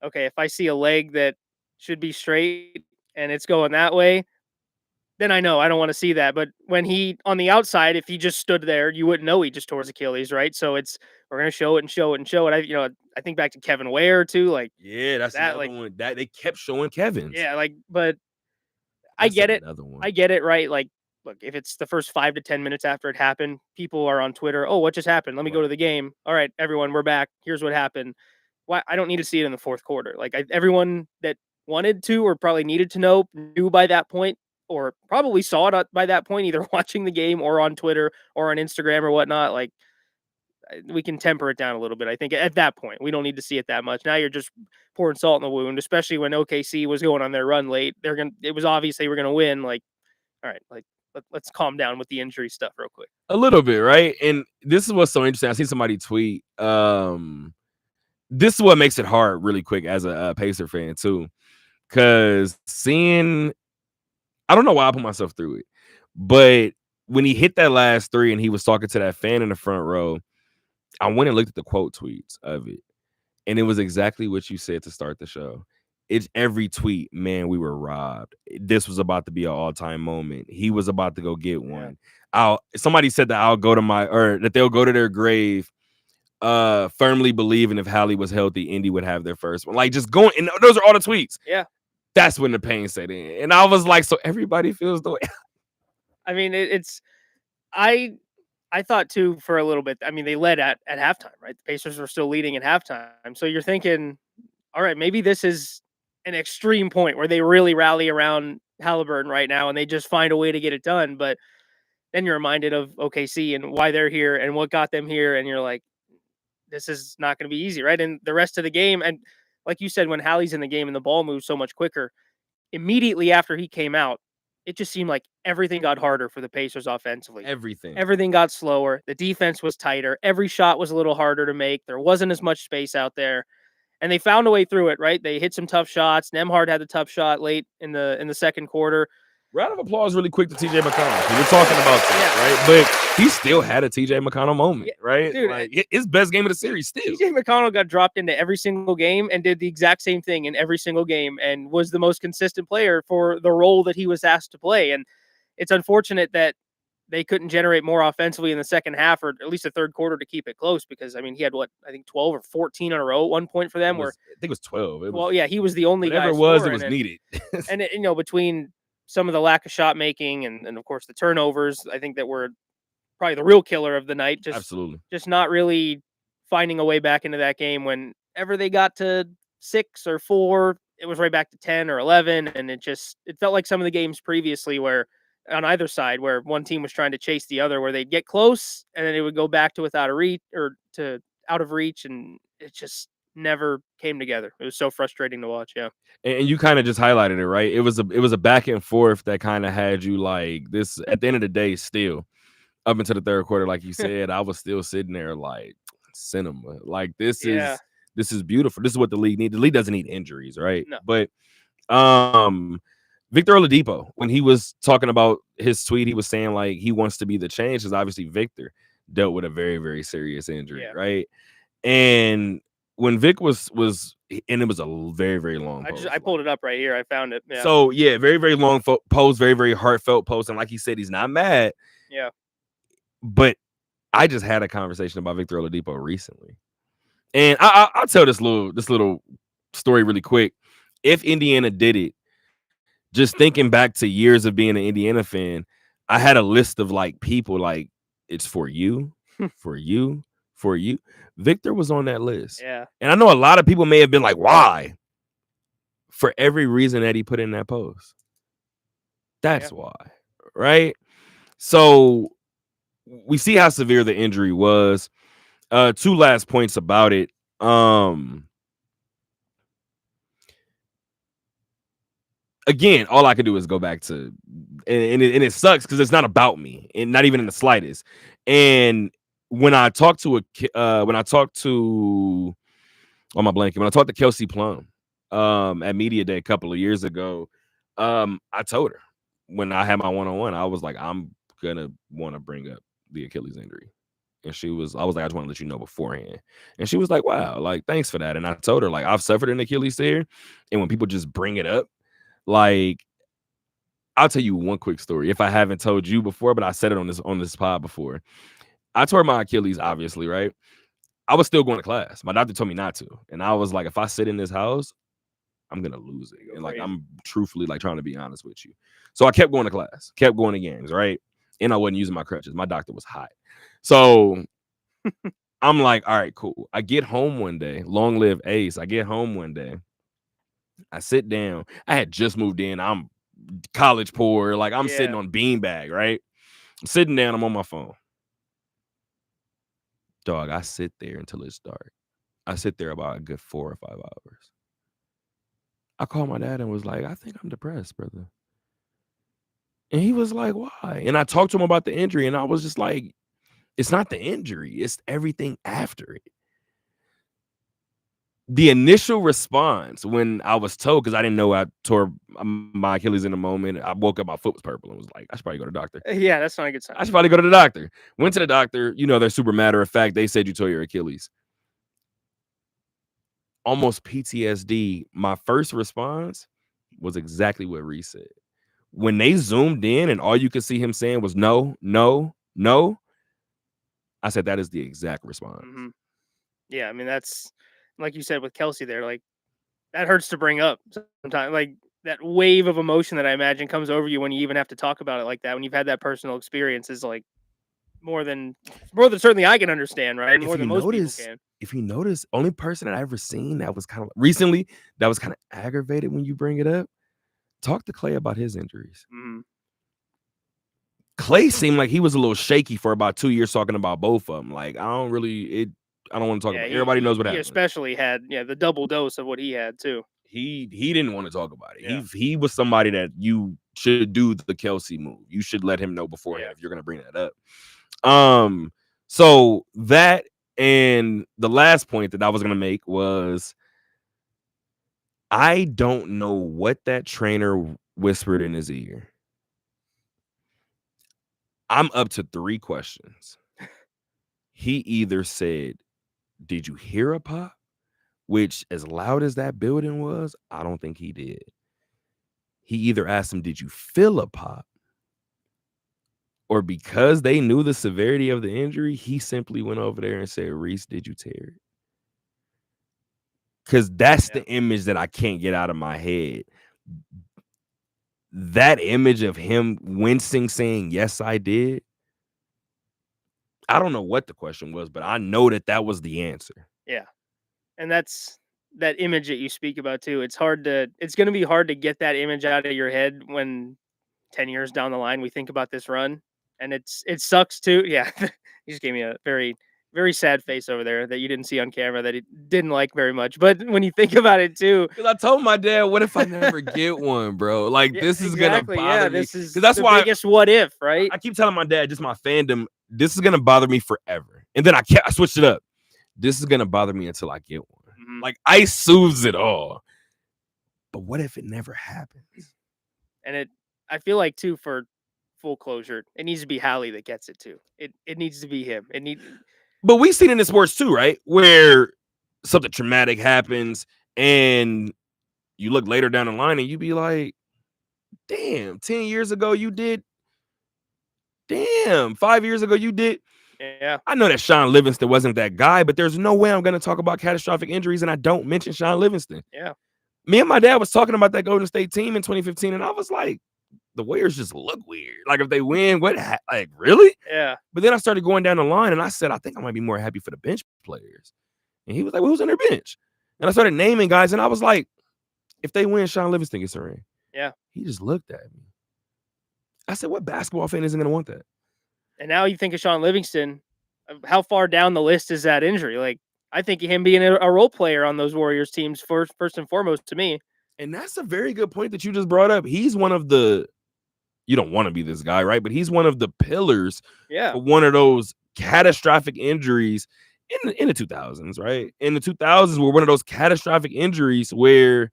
okay, if I see a leg that should be straight and it's going that way, then I know I don't want to see that. But when he on the outside, if he just stood there, you wouldn't know he just tore his Achilles, right? So we're gonna show it and show it and show it. I think back to Kevin Ware too, like Yeah, that's that, another like one that they kept showing Kevin's. yeah, like but I That's get it. another one. I get it, right? Like, look, if it's the first 5 to 10 minutes after it happened, people are on Twitter. Oh, what just happened? Let me go Right. to the game. All right, everyone, we're back. Here's what happened. Why I don't need to see it in the fourth quarter. Like everyone that wanted to or probably needed to know knew by that point, or probably saw it by that point, either watching the game or on Twitter or on Instagram or whatnot. Like we can temper it down a little bit. I think at that point we don't need to see it that much. Now you're just pouring salt in the wound, especially when OKC was going on their run late. It was obvious they were gonna win. Like all right, like let's calm down with the injury stuff real quick. A little bit, right? And this is what's so interesting. I see somebody tweet. This is what makes it hard, really quick, as a Pacer fan too, because I don't know why I put myself through it, but when he hit that last three and he was talking to that fan in the front row, I went and looked at the quote tweets of it, and it was exactly what you said to start the show. It's every tweet, man, we were robbed. This was about to be an all-time moment. He was about to go get one. Somebody said that they'll go to their grave firmly believing if Hallie was healthy, Indy would have their first one. Like just going, and those are all the tweets. Yeah. That's when the pain set in. And I was like, so everybody feels the way. I mean, I thought too for a little bit. I mean, they led at halftime, right? The Pacers were still leading at halftime. So you're thinking, all right, maybe this is an extreme point where they really rally around Halliburton right now and they just find a way to get it done. But then you're reminded of OKC and why they're here and what got them here. And you're like, this is not going to be easy, right? And the rest of the game, and like you said, when Hallie's in the game and the ball moves so much quicker, immediately after he came out, it just seemed like everything got harder for the Pacers offensively. Everything got slower. The defense was tighter. Every shot was a little harder to make. There wasn't as much space out there. And they found a way through it, right? They hit some tough shots. Nembhard had the tough shot late in the second quarter. Round of applause really quick to TJ McConnell. We're talking about that, right? But he still had a TJ McConnell moment, right? Dude, like his best game of the series still. TJ McConnell got dropped into every single game and did the exact same thing in every single game and was the most consistent player for the role that he was asked to play. And it's unfortunate that they couldn't generate more offensively in the second half or at least the third quarter to keep it close because, I mean, he had 12 or 14 in a row at one point for them. I think it was 12. He was the only guy. Whatever it was needed. And, between some of the lack of shot making and of course the turnovers, I think that were probably the real killer of the night. Absolutely. Just not really finding a way back into that game. Whenever they got to 6 or 4, it was right back to 10 or 11. And it felt like some of the games previously where on either side where one team was trying to chase the other, where they'd get close and then it would go back to out of reach. And it just never came together. It was so frustrating to watch. Yeah. And you kind of just highlighted it, right? It was a back and forth that kind of had you like this at the end of the day still. Up until the third quarter, like you said, I was still sitting there like cinema. Like this is beautiful. This is what the league needs. The league doesn't need injuries, right? No. But Victor Oladipo, when he was talking about his tweet, he was saying like he wants to be the change because obviously Victor dealt with a very, very serious injury, right? And when Vic was and it was a very, very long post. I pulled it up right here. I found it. Yeah. So yeah, very, very long post, very, very heartfelt post. And like he said, he's not mad. Yeah. But I just had a conversation about Victor Oladipo recently. And I'll tell this little story really quick. If Indiana did it, just thinking back to years of being an Indiana fan, I had a list of like people like it's for you, for you, for you. Victor was on that list. Yeah. And I know a lot of people may have been like, why? For every reason that he put in that post. That's why. Right? So we see how severe the injury was. 2 last points about it. Again, all I can do is go back to, and it sucks because it's not about me, and not even in the slightest. And when I talked to when I talked to Kelsey Plum at Media Day a couple of years ago, I told her when I had my one-on-one, I was like, I'm gonna want to bring up the Achilles injury. And I was like, I just want to let you know beforehand. And she was like, wow, like, thanks for that. And I told her, like, I've suffered an Achilles tear. And when people just bring it up, like, I'll tell you one quick story. If I haven't told you before, but I said it on this pod before. I tore my Achilles, obviously, right? I was still going to class. My doctor told me not to. And I was like, if I sit in this house, I'm going to lose it. And like, I'm truthfully like trying to be honest with you. So I kept going to class, kept going to games, right? And I wasn't using my crutches. My doctor was hot. So I'm like, all right, cool. I get home one day. Long live Ace. I get home one day. I sit down. I had just moved in. I'm college poor. Like, I'm sitting on beanbag, right? I'm sitting down. I'm on my phone. Dog, I sit there until it's dark. I sit there about a good 4 or 5 hours. I called my dad and was like, I think I'm depressed, brother. And he was like, why? And I talked to him about the injury, and I was just like, it's not the injury. It's everything after it. The initial response when I was told, because I didn't know I tore my Achilles in the moment, I woke up, my foot was purple and was like, I should probably go to the doctor. Yeah, that's not a good sign. I should probably go to the doctor. Went to the doctor. You know, they're super matter of fact. They said you tore your Achilles. Almost PTSD. My first response was exactly what Reese said. When they zoomed in and all you could see him saying was no, no, no, I said that is the exact response. Mm-hmm. Yeah, I mean, that's like you said with Kelsey there, like that hurts to bring up sometimes. Like that wave of emotion that I imagine comes over you when you even have to talk about it like that, when you've had that personal experience, is like more than certainly I can understand, right? More than most people can. If you notice, only person that I ever seen that was kind of recently that was kind of aggravated when you bring it up. Talk to Clay about his injuries. Mm-hmm. Clay seemed like he was a little shaky for about 2 years talking about both of them. Like, I don't want to talk about it. Everybody knows what happened. He especially had the double dose of what he had too. He didn't want to talk about it. Yeah. He was somebody that you should do the Kelsey move. You should let him know beforehand if you're gonna bring that up. So that, and the last point that I was gonna make was, I don't know what that trainer whispered in his ear. I'm up to 3 questions. He either said, did you hear a pop? Which, as loud as that building was, I don't think he did. He either asked him, did you feel a pop? Or because they knew the severity of the injury, he simply went over there and said, Reese, did you tear it? Because that's the image that I can't get out of my head. That image of him wincing, saying, yes, I did. I don't know what the question was, but I know that was the answer. Yeah. And that's that image that you speak about too. It's going to be hard to get that image out of your head when 10 years down the line we think about this run. And it sucks too. Yeah. You just gave me a very, very sad face over there that you didn't see on camera that he didn't like very much. But when you think about it too, because I told my dad, what if I never get one, bro? Like, this is going to bother me. This is that's why biggest what if, right? I keep telling my dad, just my fandom, this is going to bother me forever. And then I switched it up. This is going to bother me until I get one. Mm-hmm. Like, ice soothes it all. But what if it never happens? And I feel like too, for full closure, it needs to be Hallie that gets it too. It needs to be him. But we've seen it in sports too, right? Where something traumatic happens and you look later down the line and you be like, damn, 10 years ago you did. Damn, 5 years ago you did. Yeah. I know that Sean Livingston wasn't that guy, but there's no way I'm going to talk about catastrophic injuries and I don't mention Sean Livingston. Yeah. Me and my dad was talking about that Golden State team in 2015, and I was like, the Warriors just look weird. Like, if they win, like, really? Yeah. But then I started going down the line, and I said, I think I might be more happy for the bench players. And he was like, well, who's on their bench? And I started naming guys, and I was like, if they win, Sean Livingston gets a ring. Yeah. He just looked at me. I said, what basketball fan isn't going to want that? And now you think of Sean Livingston, how far down the list is that injury? Like, I think of him being a role player on those Warriors teams first and foremost to me. And that's a very good point that you just brought up. He's one of the, you don't want to be this guy, right? But he's one of the pillars for one of those catastrophic injuries in the 2000s, right? In the 2000s were one of those catastrophic injuries where,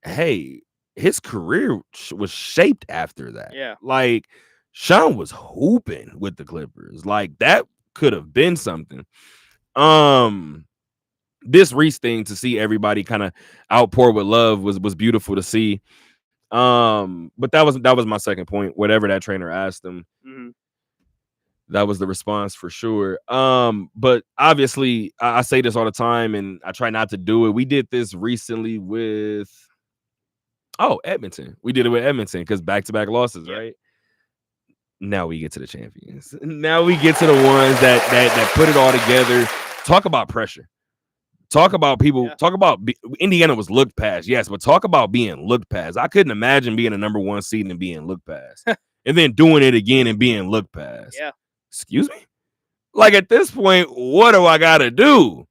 hey, his career was shaped after that. Yeah. Like, Sean was hooping with the Clippers. Like, that could have been something. This Reese thing, to see everybody kind of outpour with love was beautiful to see. But that was my second point. Whatever that trainer asked him, that was the response for sure. But obviously, I say this all the time, and I try not to do it. We did this recently with Edmonton. We did it with Edmonton because back-to-back losses, right? Now we get to the champions. Now we get to the ones that put it all together. Talk about pressure. Talk about people. Yeah. Talk about Indiana was looked past, yes, but talk about being looked past. I couldn't imagine being a number one seed and being looked past, and then doing it again and being looked past. Yeah. Excuse me? Like, at this point, what do I gotta do?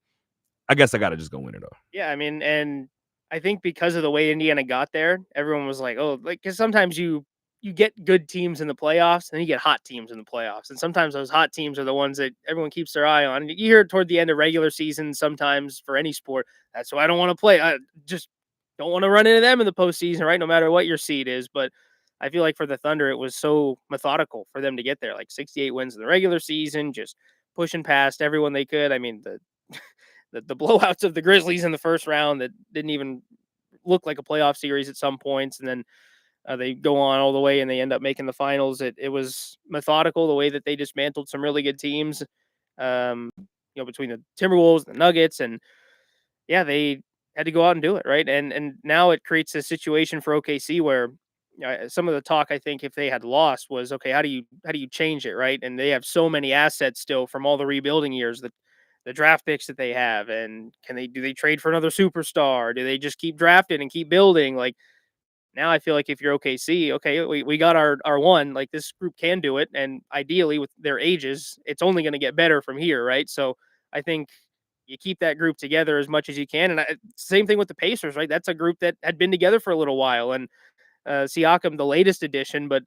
I guess I gotta just go win it all. Yeah, I mean, and I think because of the way Indiana got there, everyone was like, oh, like, because sometimes you get good teams in the playoffs and you get hot teams in the playoffs. And sometimes those hot teams are the ones that everyone keeps their eye on. You hear it toward the end of regular season sometimes for any sport. That's why I don't want to play. I just don't want to run into them in the postseason, right? No matter what your seed is. But I feel like for the Thunder, it was so methodical for them to get there, like 68 wins in the regular season, just pushing past everyone they could. I mean, the blowouts of the Grizzlies in the first round that didn't even look like a playoff series at some points. And then they go on all the way and they end up making the finals. It was methodical the way that they dismantled some really good teams, between the Timberwolves, the Nuggets, and yeah, they had to go out and do it, right? And now it creates a situation for OKC where some of the talk, I think, if they had lost was, okay, how do you change it, right? And they have so many assets still from all the rebuilding years, that the draft picks that they have, and do they trade for another superstar? Do they just keep drafting and keep building? Like, now I feel like if you're OKC, okay, we got our one, like, this group can do it. And ideally with their ages, it's only going to get better from here, right? So I think you keep that group together as much as you can. And same thing with the Pacers, right? That's a group that had been together for a little while. And Siakam, the latest addition, but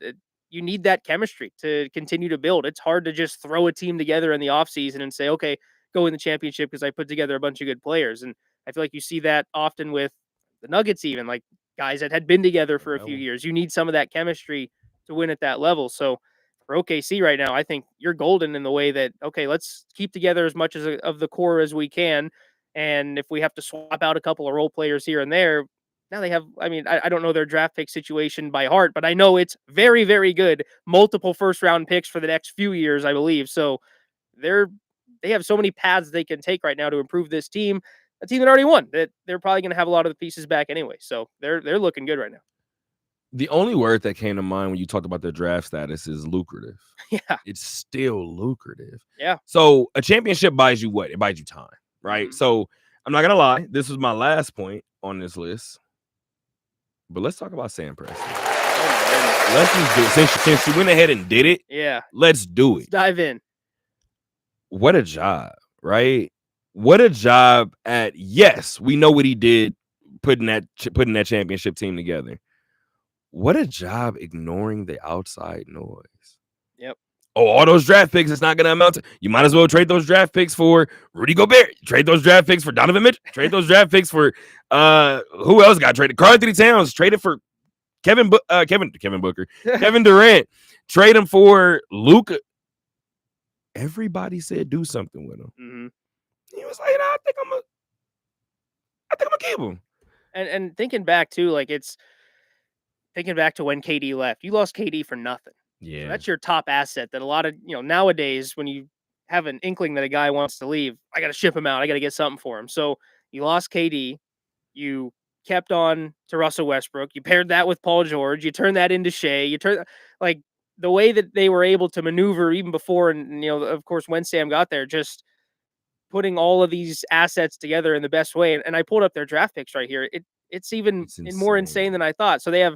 you need that chemistry to continue to build. It's hard to just throw a team together in the offseason and say, okay, go in the championship because I put together a bunch of good players. And I feel like you see that often with the Nuggets, even like guys that had been together for a few years. You need some of that chemistry to win at that level. So for OKC right now, I think you're golden in the way that, okay, let's keep together as much of the core as we can. And if we have to swap out a couple of role players here and there, now they have, I mean, I don't know their draft pick situation by heart, but I know it's very, very good. Multiple first round picks for the next few years, I believe. So they have so many paths they can take right now to improve this team. A team that already won, that they're probably going to have a lot of the pieces back anyway. So they're looking good right now. The only word that came to mind when you talked about their draft status is lucrative. Yeah. It's still lucrative. Yeah. So a championship buys you what? It buys you time, right? Mm-hmm. So I'm not going to lie. This was my last point on this list. But let's talk about Sam Presti. Oh, let's just do it. Since she went ahead and did it, yeah, let's do it. Let's dive in. What a job, right? What a job at, yes, we know what he did putting that championship team together. What a job ignoring the outside noise. Yep. Oh, all those draft picks, it's not going to amount to. You might as well trade those draft picks for Rudy Gobert. Trade those draft picks for Donovan Mitchell. Trade those draft picks for who else got traded? Karl-Anthony Towns. Traded for Kevin Booker. Kevin Durant. Trade him for Luka. Everybody said do something with him. Mm-hmm. He was like, I think I'm gonna keep him. And thinking back too, like, it's thinking back to when KD left. You lost KD for nothing. Yeah, so that's your top asset. That a lot of nowadays, when you have an inkling that a guy wants to leave, I got to ship him out. I got to get something for him. So you lost KD. You kept on to Russell Westbrook. You paired that with Paul George. You turned that into Shea. You turn, like, the way that they were able to maneuver even before, and of course, when Sam got there, just putting all of these assets together in the best way. And I pulled up their draft picks right here. It's even more insane than I thought. So they have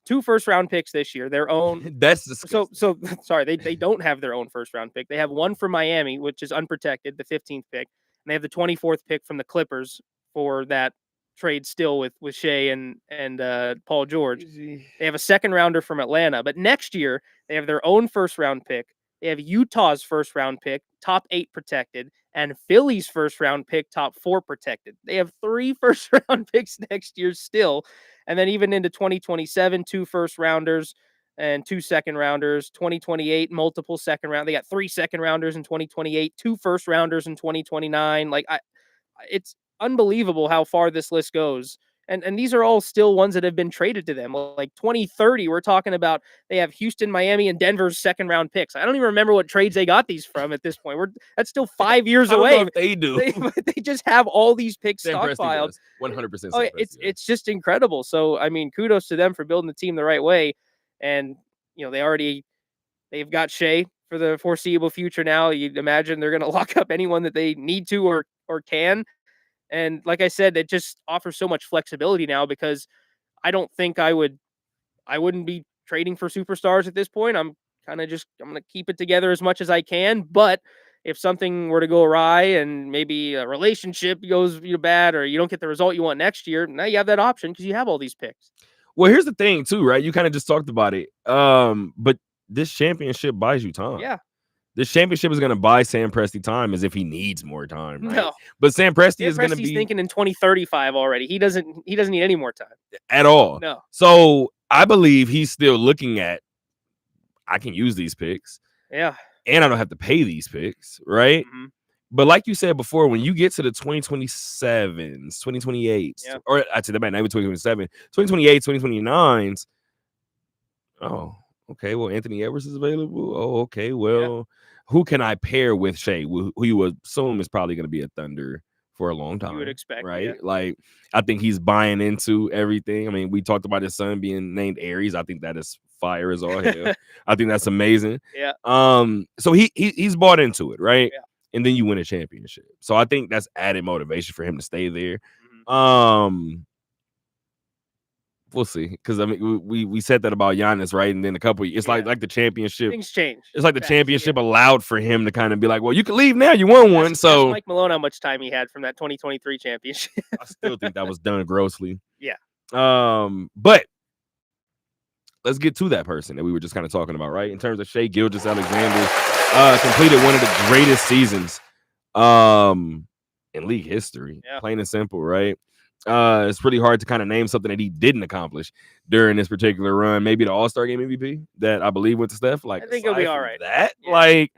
2 first-round picks this year, their own. That's disgusting. So sorry, they don't have their own first-round pick. They have one from Miami, which is unprotected, the 15th pick, and they have the 24th pick from the Clippers for that trade still with Shea and Paul George. They have a second rounder from Atlanta, but next year they have their own first-round pick. They have Utah's first-round pick, top 8 protected, and Philly's first-round pick, top 4 protected. They have 3 first-round picks next year still. And then even into 2027, 2 first-rounders. and 2 second rounders. 2028, multiple second round. They got 3 second rounders in 2028, 2 first rounders in 2029. Like it's unbelievable how far this list goes. And these are all still ones that have been traded to them. Like 2030, we're talking about they have Houston, Miami, and Denver's second round picks. I don't even remember what trades they got these from at this point. That's still 5 years I don't know away. if they do. They just have all these picks Sam Presti stockpiled. does. 100%. Oh, it's just incredible. So I mean, kudos to them for building the team the right way. And they've got Shea for the foreseeable future now. You'd imagine they're going to lock up anyone that they need to or can. And like I said, it just offers so much flexibility now because I don't think I wouldn't be trading for superstars at this point. I'm going to keep it together as much as I can. But if something were to go awry and maybe a relationship goes bad or you don't get the result you want next year, now you have that option because you have all these picks. Well, here's the thing too, right? You kind of just talked about it. But this championship buys you time. Yeah. This championship is going to buy Sam Presti time as if he needs more time. Right? No. But Sam Presti is going to be thinking in 2035 already. He doesn't need any more time at all. No. So I believe he's still looking at, I can use these picks. Yeah. And I don't have to pay these picks, right? Mm-hmm. But like you said before, when you get to the 2027s, 2028s, yeah. or I said that might not even 2027, 2028, 2029s. Oh, okay. Well, Anthony Edwards is available. Oh, okay. Well, who can I pair with Shea, who you would assume is probably going to be a Thunder for a long time? You would expect, right? Yeah. Like, I think he's buying into everything. I mean, we talked about his son being named Aries. I think that is fire as all hell. I think that's amazing. Yeah. So he's bought into it, right? Yeah. And then you win a championship. So I think that's added motivation for him to stay there. Mm-hmm. We'll see, because I mean we said that about Giannis, right? And then it's like the championship. Things change. It's like the championship allowed for him to kind of be like, well, you can leave now. You won one. So Mike Malone, how much time he had from that 2023 championship? I still think that was done grossly. Yeah. But let's get to that person that we were just kind of talking about, right? In terms of Shai Gilgeous-Alexander, completed one of the greatest seasons in league history. Yeah. Plain and simple, right? It's pretty hard to kind of name something that he didn't accomplish during this particular run. Maybe the All-Star Game MVP that I believe went to Steph. Like, I think he'll be all right. Like,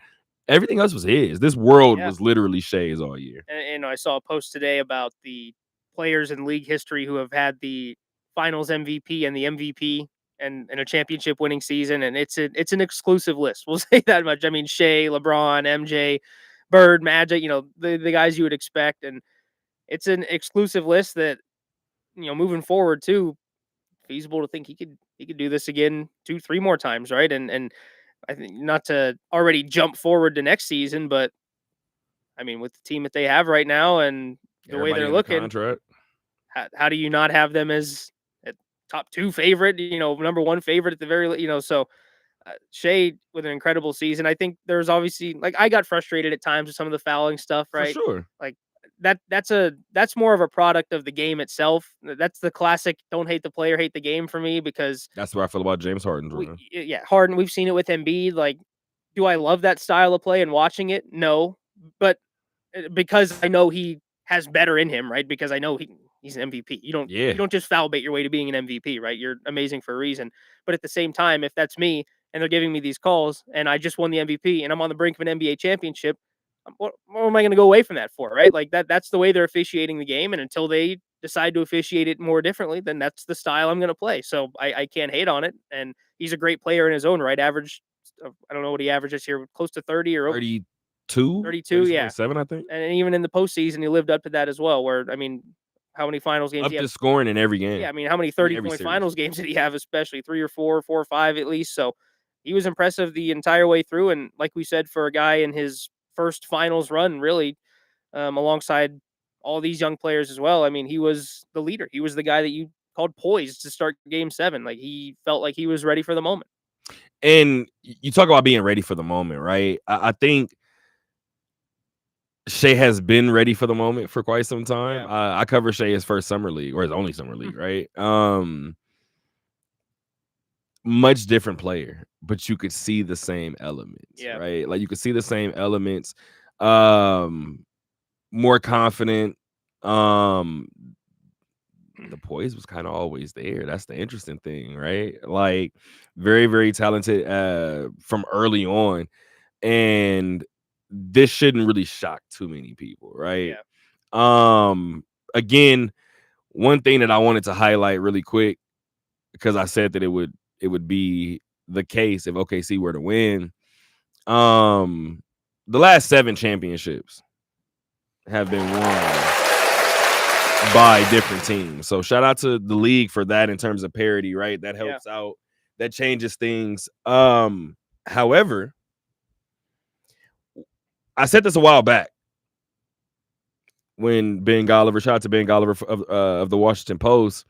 everything else was his. This world was literally Shai's all year. And I saw a post today about the players in league history who have had the Finals MVP and the MVP and a championship winning season, and it's an exclusive list. We'll say that much. I mean, Shai, LeBron, MJ, Bird, Magic. The guys you would expect, and it's an exclusive list that, moving forward too, feasible to think he could do this again 2-3 more times, right? And I think, not to already jump forward to next season, but I mean, with the team that they have right now and the way they're looking, how do you not have them as a top 2 favorite, number 1 favorite at the very, so Shai with an incredible season. I think there's obviously, like, I got frustrated at times with some of the fouling stuff, right? For sure. Like, that's more of a product of the game itself. That's the classic don't hate the player, hate the game for me, because that's what I feel about James Harden. Harden, we've seen it with Embiid. Like, do I love that style of play and watching it? No, but because I know he has better in him, right? Because I know he's an MVP. You don't just foul bait your way to being an MVP, right? You're amazing for a reason. But at the same time, if that's me and they're giving me these calls and I just won the MVP and I'm on the brink of an NBA championship, what am I going to go away from that for, right? Like, that's the way they're officiating the game, and until they decide to officiate it more differently, then that's the style I'm going to play. So I can't hate on it, and he's a great player in his own right. Average, I don't know what he averages here, close to 30 or 32, yeah, 7, I think. And even in the postseason, he lived up to that as well. Where, I mean, how many finals games? Up to scoring in every game. Yeah, I mean, how many 30-point finals games did he have? Especially 3 or 4 or 5 at least. So he was impressive the entire way through, and like we said, for a guy in his first finals run, really, alongside all these young players as well. I mean, he was the leader. He was the guy that you called poised to start game 7. Like, he felt like he was ready for the moment. And you talk about being ready for the moment, right? I think Shai has been ready for the moment for quite some time. Yeah. I covered Shai his first summer league, or his only summer league, right? Much different player, but you could see the same elements, right? Like, you could see the same elements. More confident, the poise was kind of always there. That's the interesting thing, right? Like very, very talented from early on. And this shouldn't really shock too many people, right? Again, one thing that I wanted to highlight really quick, because I said that it would be the case if OKC were to win. The last 7 championships have been won by different teams. So shout out to the league for that in terms of parity, right? That helps out. That changes things. However, I said this a while back when Ben Golliver, shout out to Ben Golliver of the Washington Post,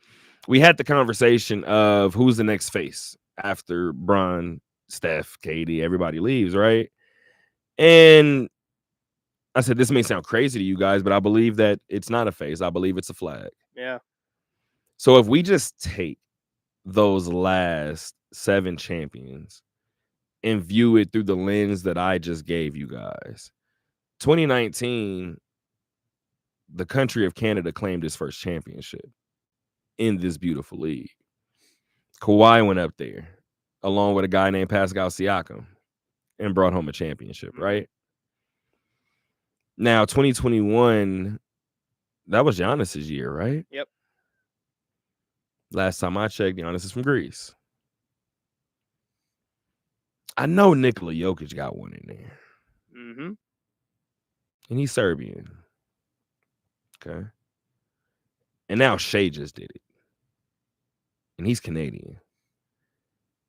we had the conversation of who's the next face after Bron, Steph, KD, everybody leaves, right? And I said, this may sound crazy to you guys, but I believe that it's not a face. I believe it's a flag. Yeah. So if we just take those last 7 champions and view it through the lens that I just gave you guys, 2019, the country of Canada claimed its first championship in this beautiful league. Kawhi went up there along with a guy named Pascal Siakam and brought home a championship, right? Now, 2021, that was Giannis's year, right? Yep. Last time I checked, Giannis is from Greece. I know Nikola Jokic got one in there. Mm-hmm. And he's Serbian. Okay. And now Shea just did it. And he's Canadian.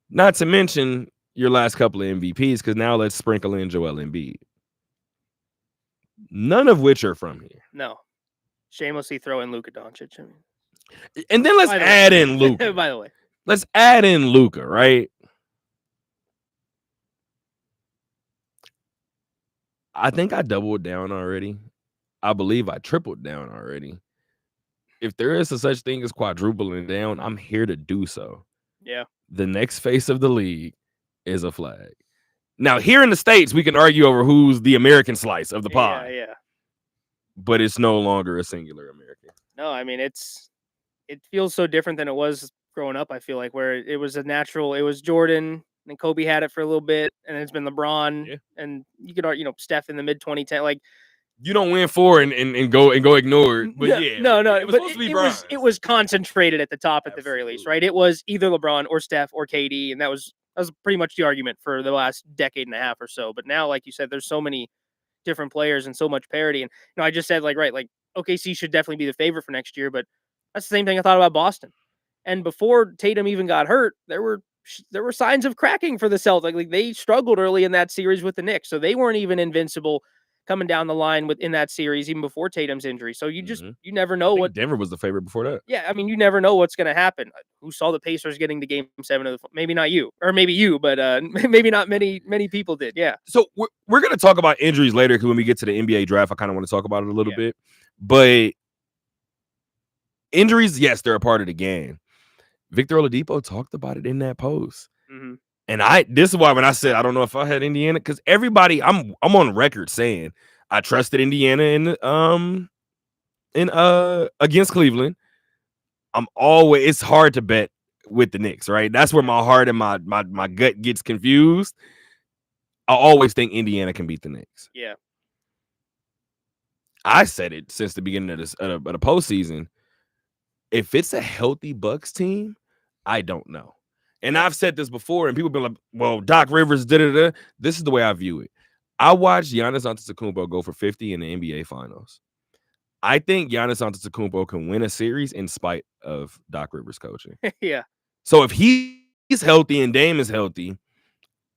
Not to mention your last couple of MVPs, because now let's sprinkle in Joel Embiid. None of which are from here. No. Shamelessly throw in Luka Doncic. I mean. And then let's add in Luka. By the way. Let's add in Luka, right? I think I doubled down already. I believe I tripled down already. If there is a such thing as quadrupling down, I'm here to do so. Yeah. The next face of the league is a flag. Now, here in the States, we can argue over who's the American slice of the pie. Yeah. But it's no longer a singular American. No, I mean, it feels so different than it was growing up, I feel like, where it was it was Jordan, and Kobe had it for a little bit, and it's been LeBron, and you could argue, Steph in the mid 2010, like. You don't win 4 and go ignore it. But no, it was supposed to be Bron. It was concentrated at the top at the very least, right? It was either LeBron or Steph or KD, and that was pretty much the argument for the last decade and a half or so. But now, like you said, there's so many different players and so much parity. And I just said like OKC should definitely be the favorite for next year, but that's the same thing I thought about Boston. And before Tatum even got hurt, there were signs of cracking for the Celtics. Like they struggled early in that series with the Knicks, so they weren't even invincible coming down the line within that series, even before Tatum's injury. So you just, you never know what Denver was the favorite before that. Yeah. I mean, you never know what's going to happen. Who saw the Pacers getting to game 7 of maybe not you, or maybe you, but maybe not many people did. Yeah. So we're going to talk about injuries later. Cause when we get to the NBA draft, I kind of want to talk about it a little bit, but injuries, yes, they're a part of the game. Victor Oladipo talked about it in that post. Mm-hmm. And this is why when I said I don't know if I had Indiana, because everybody I'm on record saying I trusted Indiana in against Cleveland. It's hard to bet with the Knicks, right? That's where my heart and my gut gets confused. I always think Indiana can beat the Knicks. Yeah. I said it since the beginning of the postseason. If it's a healthy Bucks team, I don't know. And I've said this before, and people have been like, well, Doc Rivers, da-da-da. This is the way I view it. I watched Giannis Antetokounmpo go for 50 in the NBA Finals. I think Giannis Antetokounmpo can win a series in spite of Doc Rivers coaching. Yeah. So if he's healthy and Dame is healthy,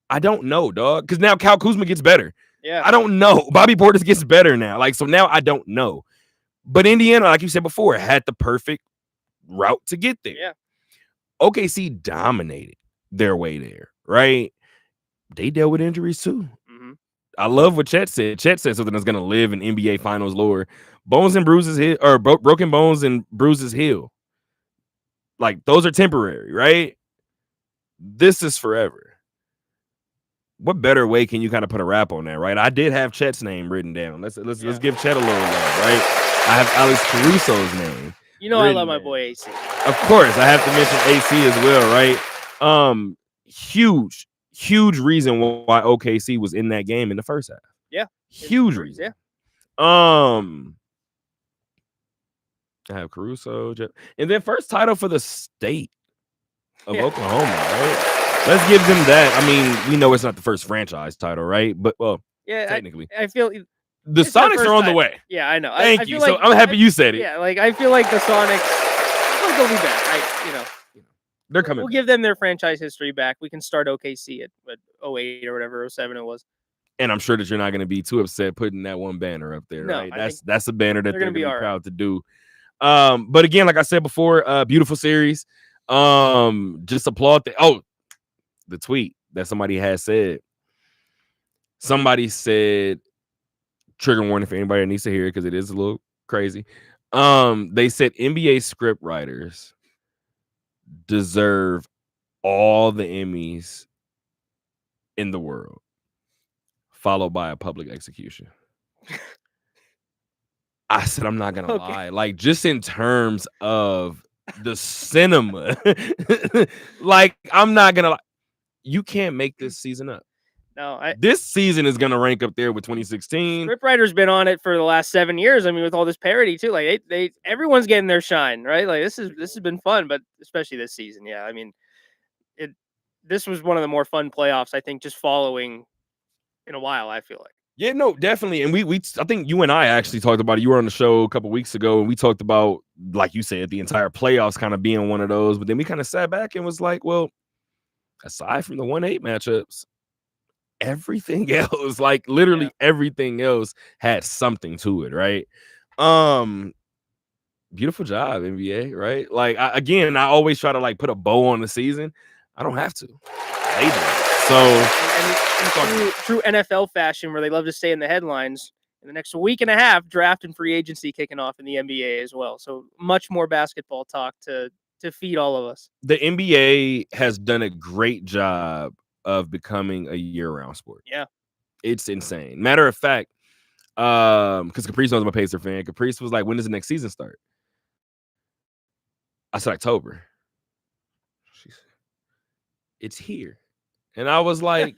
I don't know, dog. Because now Kyle Kuzma gets better. Yeah. I don't know. Bobby Portis gets better now. So now I don't know. But Indiana, like you said before, had the perfect route to get there. Yeah. OKC dominated their way there, right? They dealt with injuries too. Mm-hmm. I love what Chet said. Chet said something that's going to live in NBA Finals lore. Bones and bruises heal, or broken bones and bruises heal. Like those are temporary, right? This is forever. What better way can you kind of put a wrap on that, right? I did have Chet's name written down. Let's give Chet a little love, right? I have Alex Caruso's name. You know I love my man. boy AC. Of course, I have to mention AC as well, right? Huge reason why OKC was in that game in the first half. Yeah. Huge Bruce, reason. yeah. I have Caruso, and then first title for the state of Yeah. Oklahoma, right? Let's give them that. I mean, we know it's not the first franchise title, right? But well, Yeah, technically, I feel the it's their Sonics first are on the time. way. Yeah, I know. Thank I you. feel So like I'm happy you said it. Yeah, like I feel like the Sonics, I feel like they'll be back. They're coming. We'll give them their franchise history back. We can start OKC at 08 or whatever, 07 it was. And I'm sure that you're not going to be too upset putting that one banner up there, No, right? I That's a banner that they're going to be all right. proud to do. But again, like I said before, beautiful series. Just applaud the tweet that somebody has said. Somebody said, trigger warning for anybody that needs to hear it because it is a little crazy. They said NBA script writers deserve all the Emmys in the world, followed by a public execution. I said, I'm not gonna lie, like just in terms of the cinema, like I'm not gonna lie, you can't make this season up. No, This season is gonna rank up there with 2016. Scriptwriter's been on it for the last 7 years. I mean, with all this parody too, like they everyone's getting their shine, right? Like this has been fun, but especially this season, yeah. I mean, this was one of the more fun playoffs I think, just following in a while. I feel like. Yeah, no, definitely. And we I think you and I actually talked about it. You were on the show a couple weeks ago, and we talked about, like you said, the entire playoffs kind of being one of those. But then we kind of sat back and was like, well, aside from the 1-8 matchups, everything else, like literally everything else had something to it, right? Beautiful job, NBA, right? Like I always try to like put a bow on the season. I don't have to. They do. So and true NFL fashion, where they love to stay in the headlines, in the next week and a half, draft and free agency kicking off in the NBA as well. So much more basketball talk to feed all of us. The NBA has done a great job of becoming a year-round sport. Yeah. It's insane. Matter of fact, because Caprice knows I'm a Pacer fan. Caprice was like, when does the next season start? I said October. She said, it's here. And I was like,